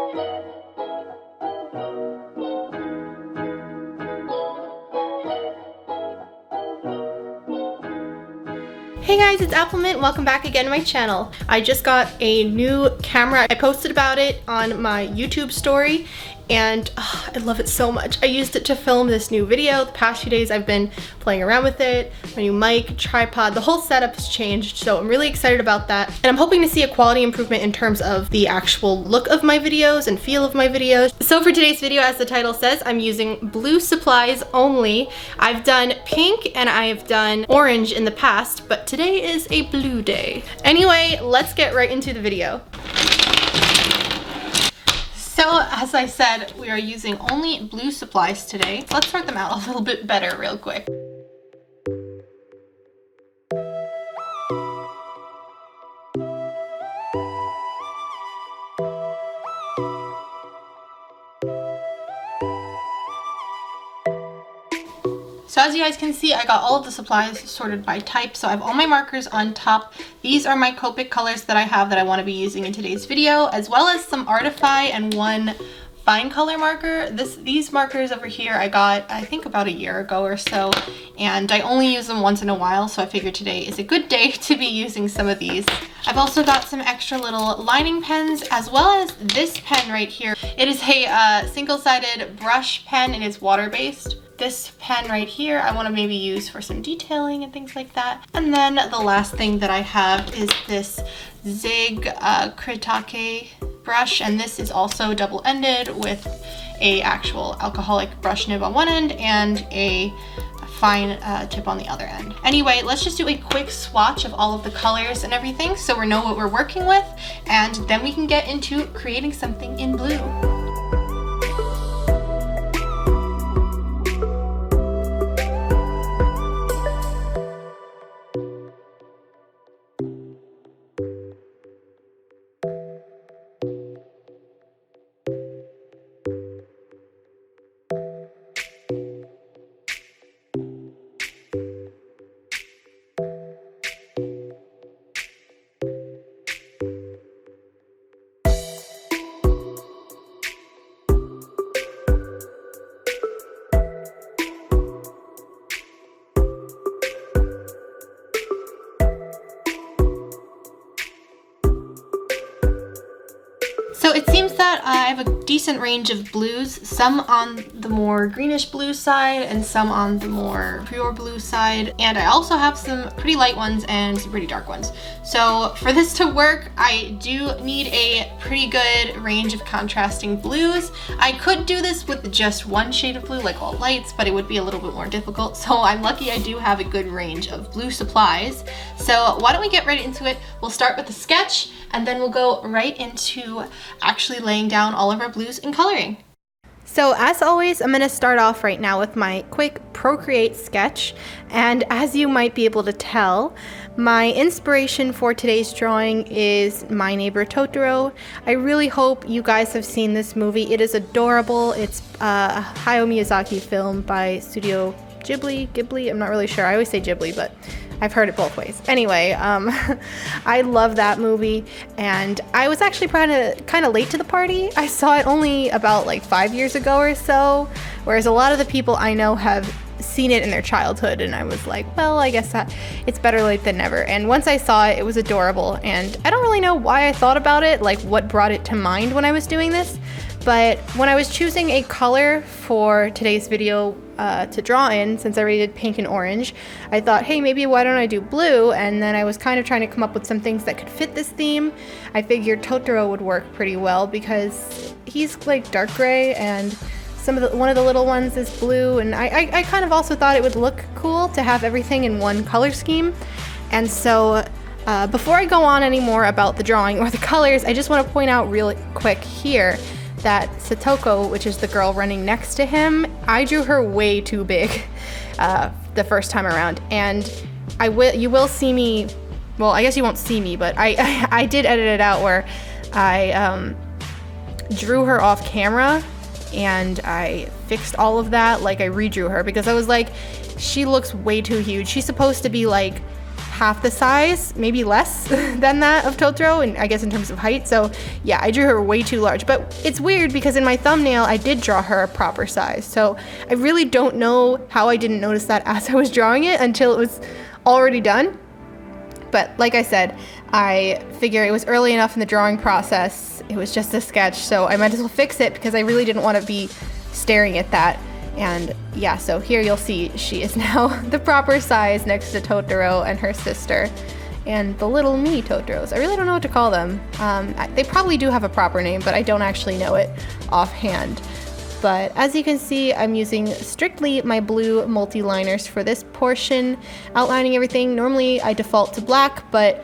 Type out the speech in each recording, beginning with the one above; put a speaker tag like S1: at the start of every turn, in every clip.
S1: Hey guys, it's Appleminte. Welcome back again to my channel. I just got a new camera. I posted about it on my YouTube story and I love it so much. I used it to film this new video. The past few days I've been playing around with it. My new mic, tripod, the whole setup has changed, so I'm really excited about that. And I'm hoping to see a quality improvement in terms of the actual look of my videos and feel of my videos. So for today's video, as the title says, I'm using blue supplies only. I've done pink and I've done orange in the past, but today is a blue day. Anyway, let's get right into the video. So as I said, we are using only blue supplies today. Let's sort them out a little bit better real quick. So as you guys can see, I got all of the supplies sorted by type. So I have all my markers on top. These are my Copic colors that I have that I want to be using in today's video, as well as some Artify and one fine color marker. These markers over here I got, I think, about a year ago or so, and I only use them once in a while, so I figured today is a good day to be using some of these. I've also got some extra little lining pens, as well as this pen right here. It is a single-sided brush pen and it's water-based. This pen right here I want to maybe use for some detailing and things like that. And then the last thing that I have is this Zig Kritake brush, and this is also double-ended with a actual alcoholic brush nib on one end and a fine tip on the other end. Anyway, let's just do a quick swatch of all of the colors and everything so we know what we're working with, and then we can get into creating something in blue. So it seems that I have a decent range of blues, some on the more greenish blue side and some on the more pure blue side. And I also have some pretty light ones and some pretty dark ones. So for this to work, I do need a pretty good range of contrasting blues. I could do this with just one shade of blue, like all lights, but it would be a little bit more difficult. So I'm lucky I do have a good range of blue supplies. So why don't we get right into it? We'll start with the sketch, and then we'll go right into actually laying down all of our blues and coloring. So as always, I'm going to start off right now with my quick Procreate sketch, and as you might be able to tell, my inspiration for today's drawing is My Neighbor Totoro. I really hope you guys have seen this movie. It is adorable. It's a Hayao Miyazaki film by Studio Ghibli, I'm not really sure. I always say Ghibli, but I've heard it both ways. Anyway, I love that movie, and I was actually kind of late to the party. I saw it only about like 5 years ago or so, whereas a lot of the people I know have seen it in their childhood, and I was like, well, I guess it's better late than never. And once I saw it, it was adorable, and I don't really know why I thought about it, like what brought it to mind when I was doing this. But when I was choosing a color for today's video to draw in, since I already did pink and orange, I thought, hey, maybe why don't I do blue? And then I was kind of trying to come up with some things that could fit this theme. I figured Totoro would work pretty well because he's like dark gray, and one of the little ones is blue, and I kind of also thought it would look cool to have everything in one color scheme. And so before I go on any more about the drawing or the colors, I just want to point out real quick here that Satoko, which is the girl running next to him, I drew her way too big the first time around, and you will see me, well, I guess you won't see me, but I did edit it out where I drew her off camera and I fixed all of that. Like, I redrew her because I was like, she looks way too huge. She's supposed to be like half the size, maybe less than that of Totoro, and I guess in terms of height. So yeah, I drew her way too large. But it's weird because in my thumbnail, I did draw her a proper size. So I really don't know how I didn't notice that as I was drawing it until it was already done. But like I said, I figure it was early enough in the drawing process. It was just a sketch, so I might as well fix it because I really didn't want to be staring at that. And yeah, so here you'll see she is now the proper size next to Totoro and her sister and the little mini Totoros. I really don't know what to call them. They probably do have a proper name, but I don't actually know it offhand. But as you can see, I'm using strictly my blue multi-liners for this portion, outlining everything. Normally I default to black, but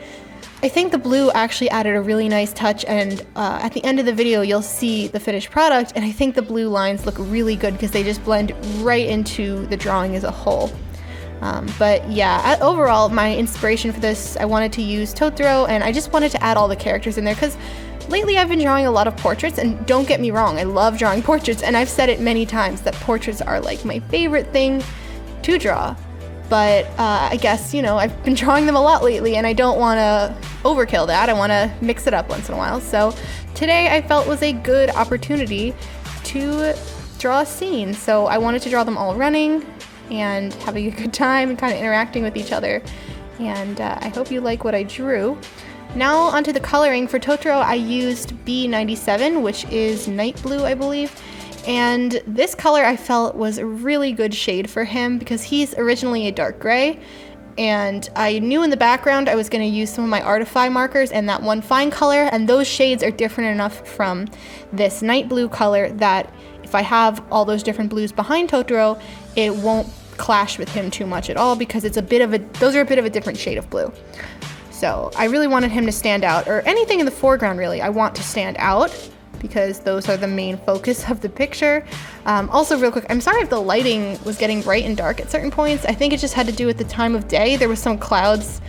S1: I think the blue actually added a really nice touch, and at the end of the video you'll see the finished product, and I think the blue lines look really good because they just blend right into the drawing as a whole. But yeah, overall my inspiration for this, I wanted to use Totoro, and I just wanted to add all the characters in there because lately I've been drawing a lot of portraits, and don't get me wrong, I love drawing portraits, and I've said it many times that portraits are like my favorite thing to draw. But I guess, you know, I've been drawing them a lot lately and I don't want to overkill that. I want to mix it up once in a while. So today I felt was a good opportunity to draw a scene. So I wanted to draw them all running and having a good time and kind of interacting with each other. And I hope you like what I drew. Now onto the coloring. For Totoro, I used B97, which is night blue, I believe. And this color I felt was a really good shade for him because he's originally a dark gray. And I knew in the background I was going to use some of my Artify markers and that one fine color, and those shades are different enough from this night blue color that if I have all those different blues behind Totoro, it won't clash with him too much at all because those are a bit of a different shade of blue. So I really wanted him to stand out, or anything in the foreground really, I want to stand out, because those are the main focus of the picture. Also real quick, I'm sorry if the lighting was getting bright and dark at certain points. I think it just had to do with the time of day. There was some clouds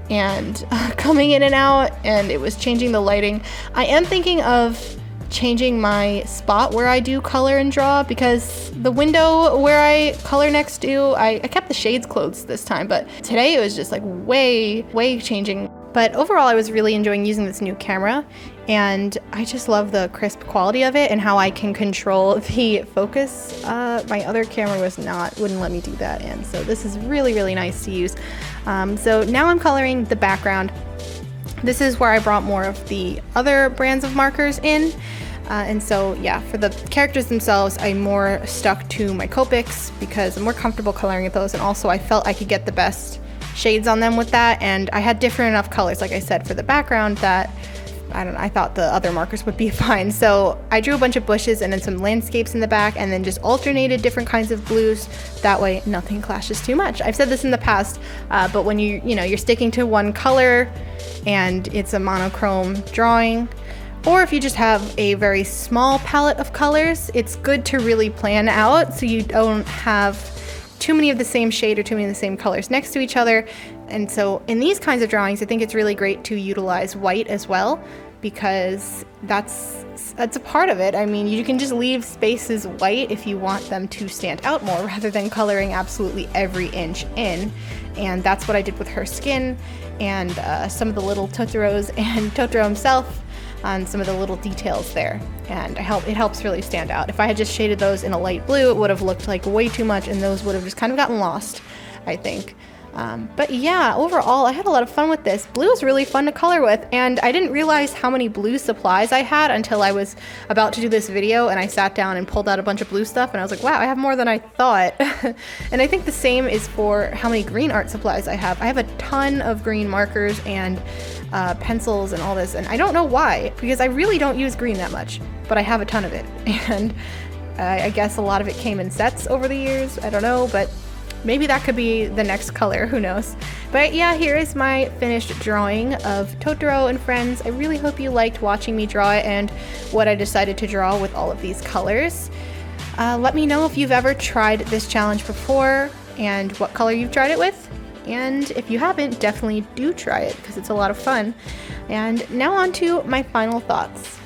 S1: and coming in and out, and it was changing the lighting. I am thinking of changing my spot where I do color and draw, because the window where I color next to, I kept the shades closed this time, but today it was just like way changing. But overall, I was really enjoying using this new camera, and I just love the crisp quality of it and how I can control the focus. My other camera wouldn't let me do that, and so this is really nice to use. So now I'm coloring the background. This is where I brought more of the other brands of markers in. And so yeah, for the characters themselves, I more stuck to my Copics because I'm more comfortable coloring with those, and also I felt I could get the best shades on them with that, and I had different enough colors, like I said, for the background that I thought the other markers would be fine. So I drew a bunch of bushes and then some landscapes in the back, and then just alternated different kinds of blues. That way nothing clashes too much. I've said this in the past, but when you're sticking to one color and it's a monochrome drawing, or if you just have a very small palette of colors, it's good to really plan out so you don't have too many of the same shade or too many of the same colors next to each other. And so in these kinds of drawings, I think it's really great to utilize white as well, because that's a part of it. I mean, you can just leave spaces white if you want them to stand out more, rather than coloring absolutely every inch in. And that's what I did with her skin and some of the little Totoros and Totoro himself on some of the little details there, and it helps really stand out. If I had just shaded those in a light blue, it would have looked like way too much, and those would have just kind of gotten lost, I think. But yeah, overall, I had a lot of fun with this. Blue is really fun to color with, and I didn't realize how many blue supplies I had until I was about to do this video, and I sat down and pulled out a bunch of blue stuff, and I was like, wow, I have more than I thought. And I think the same is for how many green art supplies I have. I have a ton of green markers and pencils and all this, and I don't know why, because I really don't use green that much, but I have a ton of it. And I guess a lot of it came in sets over the years, I don't know, but maybe that could be the next color, who knows. But yeah, here is my finished drawing of Totoro and friends. I really hope you liked watching me draw it and what I decided to draw with all of these colors. Let me know if you've ever tried this challenge before and what color you've tried it with. And if you haven't, definitely do try it because it's a lot of fun. And now on to my final thoughts.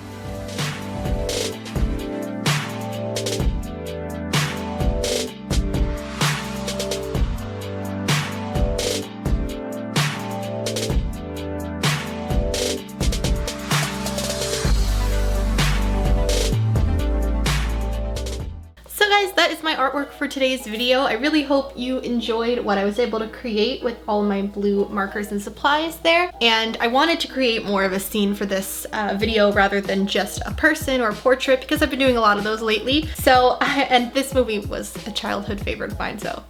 S1: guys, that is my artwork for today's video. I really hope you enjoyed what I was able to create with all my blue markers and supplies there. And I wanted to create more of a scene for this video rather than just a person or a portrait, because I've been doing a lot of those lately. So, and this movie was a childhood favorite of mine, so.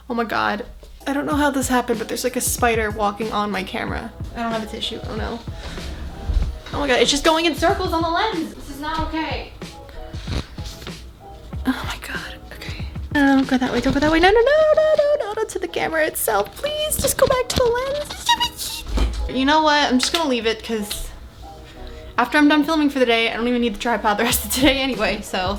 S1: Oh my god. I don't know how this happened, but there's like a spider walking on my camera. I don't have a tissue, oh no. Oh my god, it's just going in circles on the lens. This is not okay. Oh my god, okay. No, don't go that way, don't go that way. No, no, no, no, no, not to the camera itself. Please, just go back to the lens. You know what, I'm just gonna leave it because after I'm done filming for the day, I don't even need the tripod the rest of today anyway, so.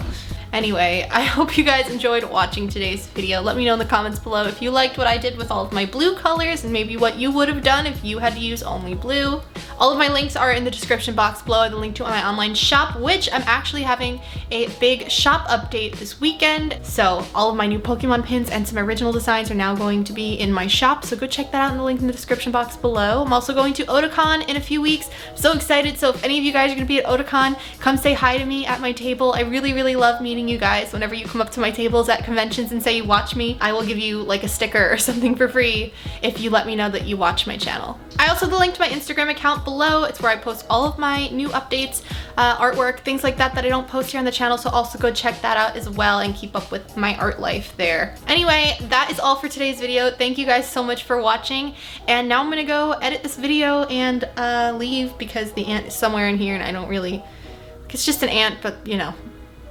S1: Anyway, I hope you guys enjoyed watching today's video. Let me know in the comments below if you liked what I did with all of my blue colors and maybe what you would have done if you had to use only blue. All of my links are in the description box below. The link to my online shop, which I'm actually having a big shop update this weekend. So all of my new Pokemon pins and some original designs are now going to be in my shop. So go check that out in the link in the description box below. I'm also going to Otakon in a few weeks. I'm so excited. So if any of you guys are gonna be at Otakon, come say hi to me at my table. I really, really love meeting you guys. Whenever you come up to my tables at conventions and say you watch me, I will give you like a sticker or something for free if you let me know that you watch my channel. I also have the link to my Instagram account below. It's where I post all of my new updates, artwork, things like that that I don't post here on the channel, so also go check that out as well and keep up with my art life there. Anyway, that is all for today's video. Thank you guys so much for watching, and now I'm gonna go edit this video and leave because the ant is somewhere in here and I don't really, it's just an ant, but you know,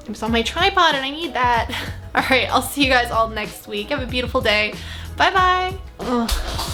S1: it was on my tripod and I need that. All right, I'll see you guys all next week. Have a beautiful day. Bye bye. Ugh.